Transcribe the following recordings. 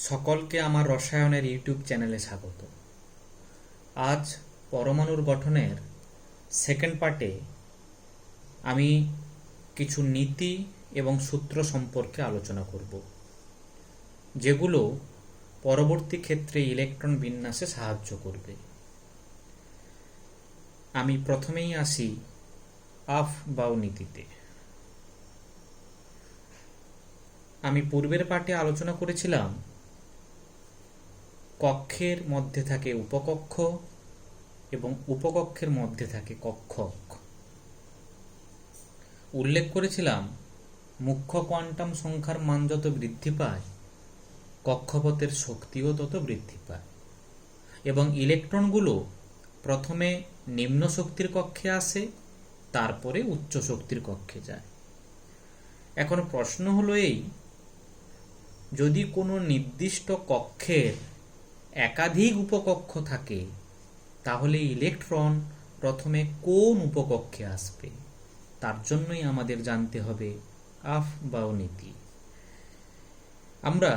সকলকে আমার রসায়নের ইউটিউব চ্যানেলে স্বাগত। আজ পরমাণুর গঠনের সেকেন্ড পার্টে আমি কিছু নীতি এবং সূত্র সম্পর্কে আলোচনা করব, যেগুলো পরবর্তী ক্ষেত্রে ইলেকট্রন বিন্যাসে সাহায্য করবে। আমি প্রথমেই আসি আফবাউ নীতিতে। আমি পূর্বের পাঠে আলোচনা করেছিলাম কক্ষের মধ্যে থাকে উপকক্ষ এবং উপকক্ষের মধ্যে থাকে কক্ষক। উল্লেখ করেছিলাম মুখ্য কোয়ান্টাম সংখ্যার মান যত বৃদ্ধি পায় কক্ষপথের শক্তিও তত বৃদ্ধি পায়, এবং ইলেকট্রনগুলো প্রথমে নিম্ন শক্তির কক্ষে আসে, তারপরে উচ্চ শক্তির কক্ষে যায়। এখন প্রশ্ন হলো এই, যদি কোনো নির্দিষ্ট কক্ষের একাধিক উপকক্ষ থাকে তাহলে ইলেকট্রন প্রথমে কোন উপকক্ষে আসবে? তার জন্যই আমাদের জানতে হবে আফবাউ নীতি। আমরা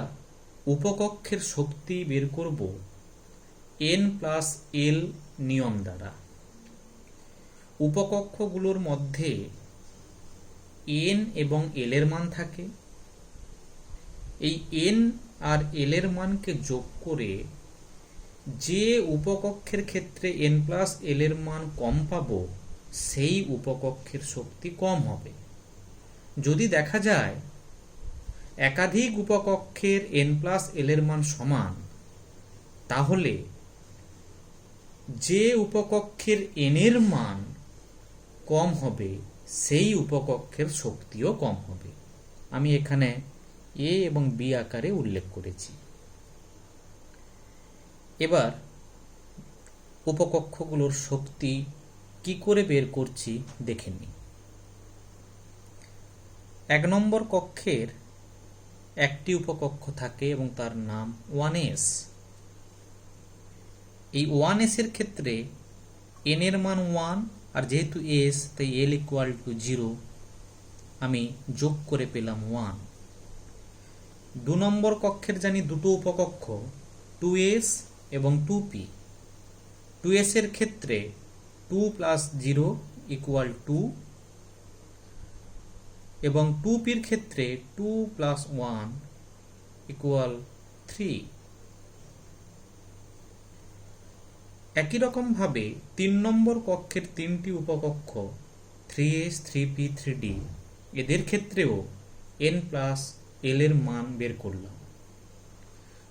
উপকক্ষের শক্তি বের করব N+L নিয়ম দ্বারা। উপকক্ষগুলোর মধ্যে N এবং L এর মান থাকে। এই N আর L এর মানকে যোগ করে যে উপকক্ষের ক্ষেত্রে N+L এর মান কম পাবো সেই উপকক্ষের শক্তি কম হবে। যদি দেখা যায় একাধিক উপকক্ষের N+L এর মান সমান, তাহলে যে উপকক্ষের N এর মান কম হবে সেই উপকক্ষের শক্তিও কম হবে। আমি এখানে A এবং B আকারে উল্লেখ করেছি। এবার উপকক্ষগুলোর শক্তি কি করে বের করছি দেখে নিই। 1 নম্বর কক্ষের একটি উপকক্ষ থাকে এবং তার নাম 1s। এই 1s এর ক্ষেত্রে n এর মান 1, আর যেহেতু s তাই l = 0, আমি যোগ করে পেলাম 1। 2 নম্বর কক্ষের জানি দুটো উপকক্ষ 2s এবং 2p। 2s এর ক্ষেত্রে 2 + 0 = 2, এবং 2p এর ক্ষেত্রে 2 + 1 = 3। একই রকম ভাবে 3 নম্বর কক্ষের তিনটি উপকক্ষ 3s, 3p, 3d, এদের ক্ষেত্রেও N+L এর মান বের করলাম।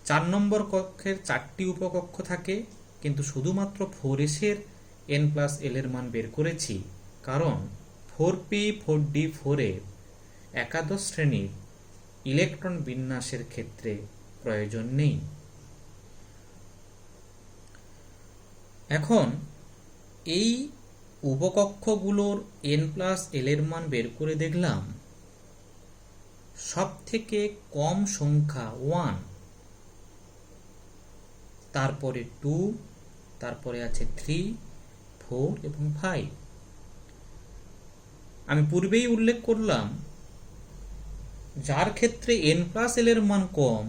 4 নম্বর কক্ষের 4টি উপকক্ষ থাকে, কিন্তু শুধুমাত্র 4s এর N+L এর মান বের করেছি, কারণ 4p, 4d, 4f একাদশ শ্রেণীর ইলেকট্রন বিন্যাসের ক্ষেত্রে প্রয়োজন নেই। এখন এই উপকক্ষগুলোর N+L এর মান বের করে দেখলাম সব থেকে কম সংখ্যা 1, তারপরে 2, তারপরে আছে 3, 4 এবং 5। আমি পূর্বেই উল্লেখ করলাম যার ক্ষেত্রে N+L এর মান কম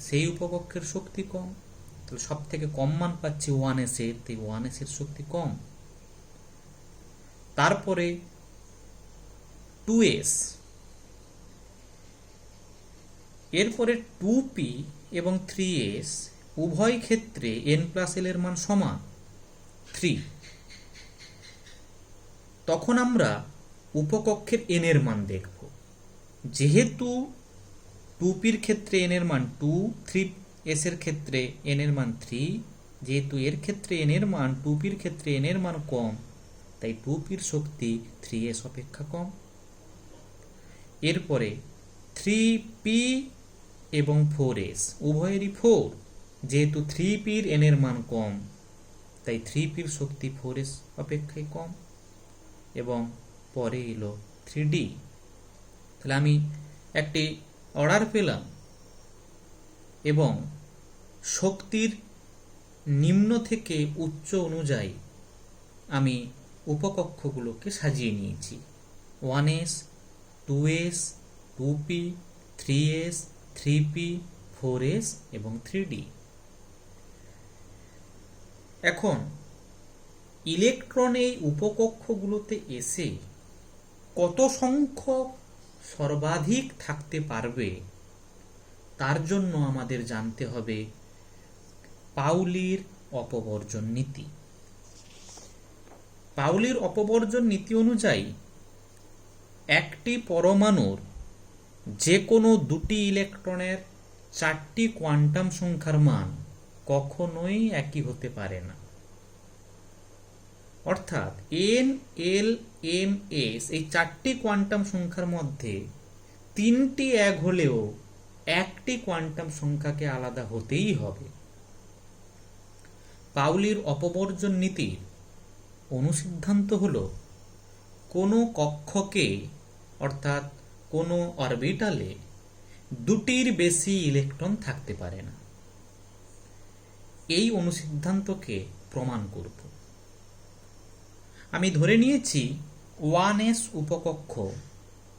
সেই উপকক্ষের শক্তি কম। তাহলে সব থেকে কম মান পাচ্ছি 1s এর, তাই 1s এর শক্তি কম। তারপরে 2s, এরপরে 2p এবং 3s উভয় ক্ষেত্রে N+L এর মান সমান 3। তখন আমরা উপকক্ষের n এর মান দেখব। যেহেতু 2p এর ক্ষেত্রে n এর মান 2, 3s এর ক্ষেত্রে n এর মান 3, যেহেতু এর ক্ষেত্রে n এর মান 2p এর ক্ষেত্রে n এর মান কম, তাই 2p এর শক্তি 3s অপেক্ষা কম। এরপরে 3p এবং 4s উভয়েরই 4, যেহেতু 3p এর n এর মান কম, তাই 3p এর শক্তি 4s অপেক্ষায় কম। এবং পরে এলো 3d। তাহলে আমি একটি অর্ডার পেলাম এবং শক্তির নিম্ন থেকে উচ্চ অনুযায়ী আমি উপকক্ষগুলোকে সাজিয়ে নিয়েছি। 1s, 2s, 2p, 3s, 3p, 4s এবং 3d। এখন ইলেকট্রন এই উপকক্ষগুলোতে এসে কত সংখ্যক সর্বাধিক থাকতে পারবে তার জন্য আমাদের জানতে হবে পাউলির অপবর্জন নীতি। পাউলির অপবর্জন নীতি অনুযায়ী একটি পরমাণুর যে কোনো দুটি ইলেকট্রনের 4টি কোয়ান্টাম সংখ্যার মান কখনোই একই হতে পারে না। অর্থাৎ n, l, m, s এই 4টি কোয়ান্টাম সংখ্যার মধ্যে 3টি এক হলেও একটি কোয়ান্টাম সংখ্যাকে আলাদা হতেই হবে। পাউলির অপবর্জন নীতির অনুসিদ্ধান্ত হল কোনো কক্ষকে অর্থাৎ কোনো অরবিটালে দুটির বেশি ইলেকট্রন থাকতে পারে না। এই অনুসিদ্ধান্তকে প্রমাণ করব। আমি ধরে নিয়েছি 1s উপকক্ষ,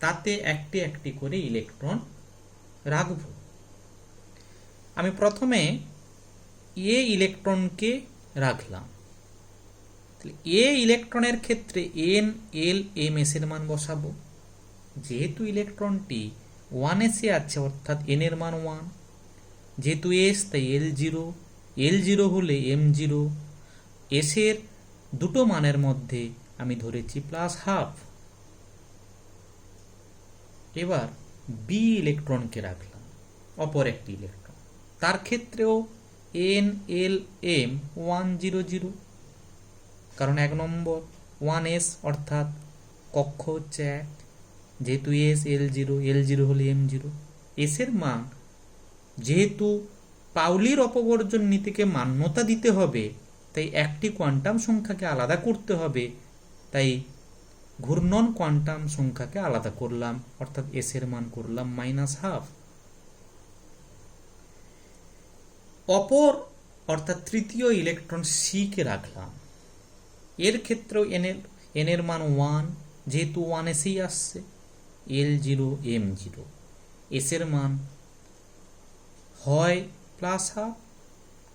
তাতে একটি একটি করে ইলেকট্রন রাখব। আমি প্রথমে এ ইলেকট্রনকে রাখলাম। এ ইলেকট্রনের ক্ষেত্রে n, l, m, s এর মান বসাবো। যেহেতু ইলেকট্রনটি 1s এ আছে অর্থাৎ n এর মান 1, যেহেতু s তাই l0 হলে m0, s এর দুটো মানের মধ্যে আমি ধরেছি +12। এবার বি ইলেকট্রনকে রাখলাম, অপর একটি ইলেকট্রন, তার ক্ষেত্রেও n, l, m 1 0 0, কারণ 1 নম্বর 1s অর্থাৎ কক্ষ হচ্ছে 1, যেহেতু s l0 হলে m0। s এর মান, যেহেতু পাউলির অপবর্জন নীতিকে মান্যতা দিতে হবে তাই একটি কোয়ান্টাম সংখ্যাকে আলাদা করতে হবে, তাই ঘূর্ণন কোয়ান্টাম সংখ্যাকে আলাদা করলাম, অর্থাৎ s এর মান করলাম -12। অপর অর্থাৎ তৃতীয় ইলেকট্রন সি কে রাখলাম। এর ক্ষেত্রেও n এর মান 1, যেহেতু 1s এই আসছে l0 m0, s এর মান হয় +12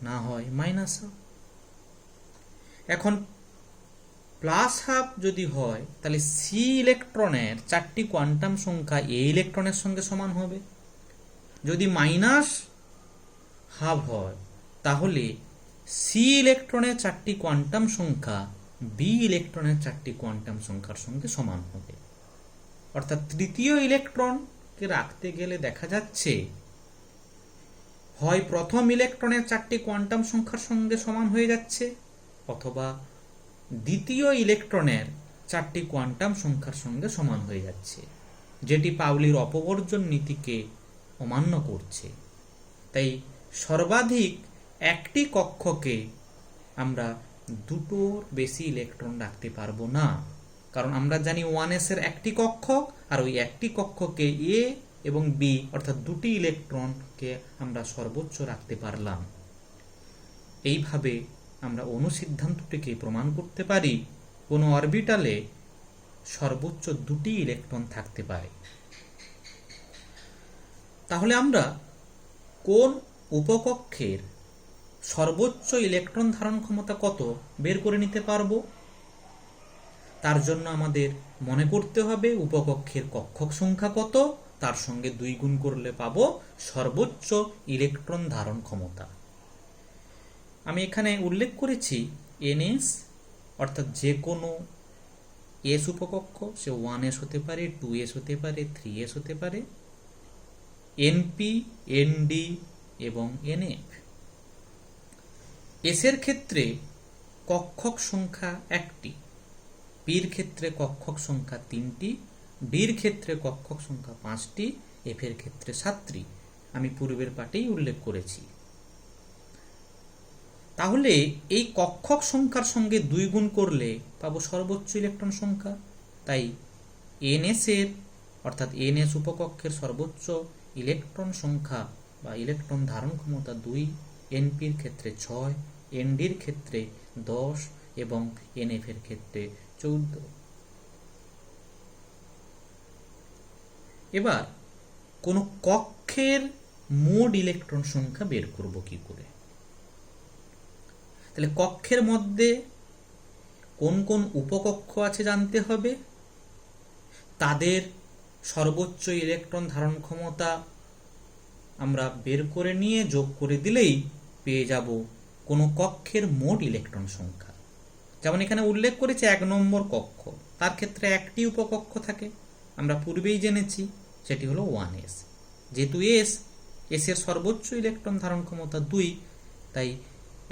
না হয় -12। এখন +12 যদি হয় তাহলে সি ইলেকট্রনের 4টি কোয়ান্টাম সংখ্যা এ ইলেকট্রনের সঙ্গে সমান হবে। যদি -12 হয় তাহলে সি ইলেকট্রনের 4টি কোয়ান্টাম সংখ্যা বি ইলেকট্রনের 4টি কোয়ান্টাম সংখ্যার সঙ্গে সমান হবে। অর্থাৎ তৃতীয় ইলেকট্রনকে রাখতে গেলে দেখা যাচ্ছে হয় প্রথম ইলেকট্রনের 4টি কোয়ান্টাম সংখ্যার সঙ্গে সমান হয়ে যাচ্ছে, অথবা দ্বিতীয় ইলেকট্রনের 4টি কোয়ান্টাম সংখ্যার সঙ্গে সমান হয়ে যাচ্ছে, যেটি পাউলির অপবর্জন নীতিকে অমান্য করছে। তাই সর্বাধিক একটি কক্ষকে আমরা দুটোর বেশি ইলেকট্রন রাখতে পারবো না, কারণ আমরা জানি 1s এর একটি কক্ষক, আর ওই একটি কক্ষকে এ এবং বি অর্থাৎ দুটি ইলেকট্রনকে আমরা সর্বোচ্চ রাখতে পারলাম। এইভাবে আমরা অনুসিদ্ধান্তটিকে প্রমাণ করতে পারি কোনো অরবিটালে সর্বোচ্চ দুটি ইলেকট্রন থাকতে পারে। তাহলে আমরা কোন উপকক্ষের সর্বোচ্চ ইলেকট্রন ধারণ ক্ষমতা কত বের করে নিতে পারবো? তার জন্য আমাদের মনে করতে হবে উপকক্ষের কক্ষক সংখ্যা কত, তার সঙ্গে 2 গুণ করলে পাবো সর্বোচ্চ ইলেকট্রন ধারণ ক্ষমতা। আমি এখানে উল্লেখ করেছি ns, অর্থাৎ যে কোনো s উপকক্ষ, সে 1s হতে পারে, 2s হতে পারে, 3s হতে পারে, np, nd এবং nf। s এর ক্ষেত্রে কক্ষক সংখ্যা 1টি, পির ক্ষেত্রে কক্ষক সংখ্যা 3টি, ডির ক্ষেত্রে কক্ষক সংখ্যা 5টি, এফ এর ক্ষেত্রে 7টি। আমি পূর্বের পাঠেই উল্লেখ করেছি। তাহলে এই কক্ষক সংখ্যার সঙ্গে 2 গুণ করলে পাবো সর্বোচ্চ ইলেকট্রন সংখ্যা। তাই ns এর অর্থাৎ ns উপকক্ষের সর্বোচ্চ ইলেকট্রন সংখ্যা বা ইলেকট্রন ধারণ ক্ষমতা 2, np এর ক্ষেত্রে 6, nd এর ক্ষেত্রে 10 এবং nf এর ক্ষেত্রে 14। এবার কোন কক্ষের মোট ইলেকট্রন সংখ্যা বের করব কি করে। তাহলে কক্ষের মধ্যে কোন কোন উপকক্ষ আছে জানতে হবে, তাদের সর্বোচ্চ ইলেকট্রন ধারণ ক্ষমতা আমরা বের করে নিয়ে যোগ করে দিলেই পেয়ে যাব কোনো কক্ষের মোট ইলেকট্রন সংখ্যা। যেমন এখানে উল্লেখ করেছে 1 নম্বর কক্ষ, তার ক্ষেত্রে একটি উপকক্ষ থাকে, আমরা পূর্বেই জেনেছি, সেটি হলো 1s। যেহেতু এস এর সর্বোচ্চ ইলেকট্রন ধারণ ক্ষমতা 2, তাই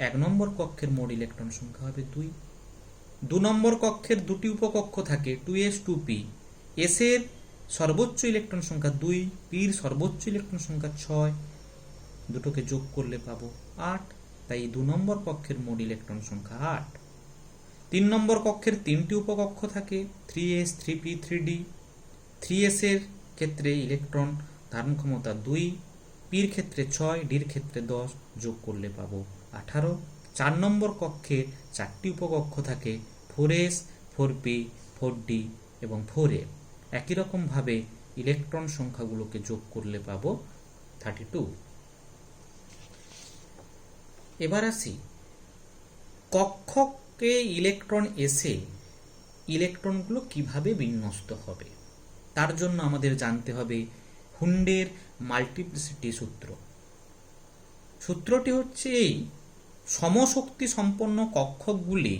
1 নম্বর কক্ষের মোট ইলেকট্রন সংখ্যা হবে 2। 2 নম্বর কক্ষের দুটি উপকক্ষ থাকে 2s 2p, এস এর সর্বোচ্চ ইলেকট্রন সংখ্যা 2, পির সর্বোচ্চ ইলেকট্রন সংখ্যা 6, দুটোকে যোগ করলে পাবো 8, তাই 2 নম্বর কক্ষের মোট ইলেকট্রন সংখ্যা 8। 3 নম্বর কক্ষের তিনটি উপকক্ষ থাকে 3s 3p 3d, 3s এর ক্ষেত্রে ইলেকট্রন ধারণ ক্ষমতা 2, পির ক্ষেত্রে 6, ডির ক্ষেত্রে 10, যোগ করলে পাবো 18। 4 নম্বর কক্ষে 4টি উপকক্ষ থাকে 4s 4p 4d এবং 4a। একই রকম ভাবে ইলেকট্রন সংখ্যাগুলোকে যোগ করলে পাবো 32। এবার আসি কক্ষকে ইলেকট্রন এসে ইলেকট্রনগুলো কিভাবে বিন্যস্ত হবে। তার জন্য আমাদের জানতে হবে হুন্ডের মাল্টিপ্লিসিটি সূত্র। সূত্রটি হচ্ছে এই: সমশক্তি সম্পন্ন কক্ষগুলি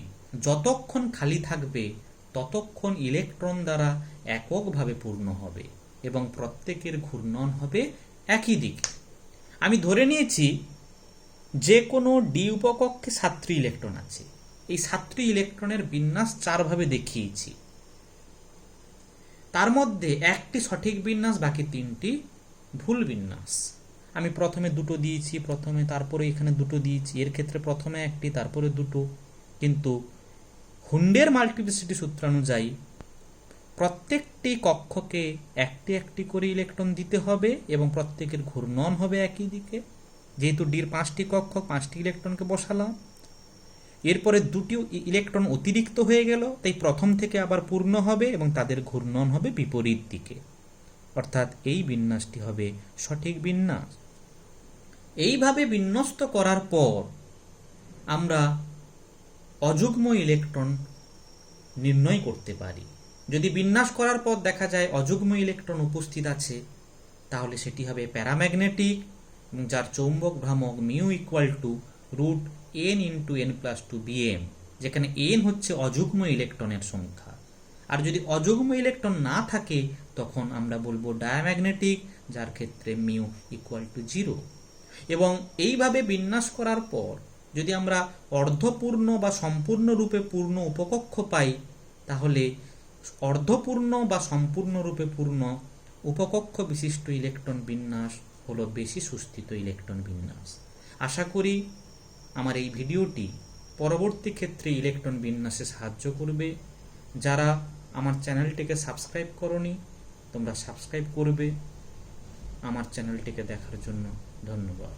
যতক্ষণ খালি থাকবে ততক্ষণ ইলেকট্রন দ্বারা এককভাবে পূর্ণ হবে এবং প্রত্যেকের ঘূর্ণন হবে একই দিকে। আমি ধরে নিয়েছি যে কোনো ডি উপকক্ষে 7টি ইলেকট্রন আছে। এই 7টি ইলেকট্রনের বিন্যাস 4 ভাবে দেখিয়েছি। তার মধ্যে একটি সঠিক বিন্যাস, বাকি 3টি ভুল বিন্যাস। আমি প্রথমে 2টো দিয়েছি, তারপরে এখানে 2টো দিয়েছি, এর ক্ষেত্রে প্রথমে একটি তারপরে 2টো। কিন্তু হুন্ডের মাল্টিপ্লিসিটি সূত্রানুযায়ী প্রত্যেকটি কক্ষকে একটি একটি করে ইলেকট্রন দিতে হবে এবং প্রত্যেকের ঘূর্ণন হবে একই দিকে। যেহেতু ডির 5টি কক্ষ, 5টি ইলেকট্রনকে বসালাম, এরপরে 2টি ইলেকট্রন অতিরিক্ত হয়ে গেল, তাই প্রথম থেকে আবার পূর্ণ হবে এবং তাদের ঘূর্ণন হবে বিপরীত দিকে। অর্থাৎ এই বিন্যাসটি হবে সঠিক বিন্যাস। এইভাবে বিন্যস্ত করার পর আমরা অযুগ্ম ইলেকট্রন নির্ণয় করতে পারি। যদি বিন্যাস করার পর দেখা যায় অযুগ্ম ইলেকট্রন উপস্থিত আছে, তাহলে সেটি হবে প্যারাম্যাগনেটিক, যার চৌম্বক ভ্রামক mu equal to √n × n+2bm, যেখানে n হচ্ছে অযুগ্ম ইলেকট্রনের সংখ্যা। আর যদি অযুগ্ম ইলেকট্রন না থাকে তখন আমরা বলবো ডায়াম্যাগনেটিক, যার ক্ষেত্রে মিউ ইকুয়াল টু 0। এবং এইভাবে বিন্যাস করার পর যদি আমরা অর্ধপূর্ণ বা সম্পূর্ণরূপে পূর্ণ উপকক্ষ পাই, তাহলে অর্ধপূর্ণ বা সম্পূর্ণরূপে পূর্ণ উপকক্ষ বিশিষ্ট ইলেকট্রন বিন্যাস হলো বেশি সুস্থিত ইলেকট্রন বিন্যাস। আশা করি আমার এই ভিডিওটি পরবর্তী ক্ষেত্রে ইলেকট্রন বিন্যাসে সাহায্য করবে। যারা আমার চ্যানেলটিকে সাবস্ক্রাইব করনি, তোমরা সাবস্ক্রাইব করবে। আমার চ্যানেলটিকে দেখার জন্য ধন্যবাদ।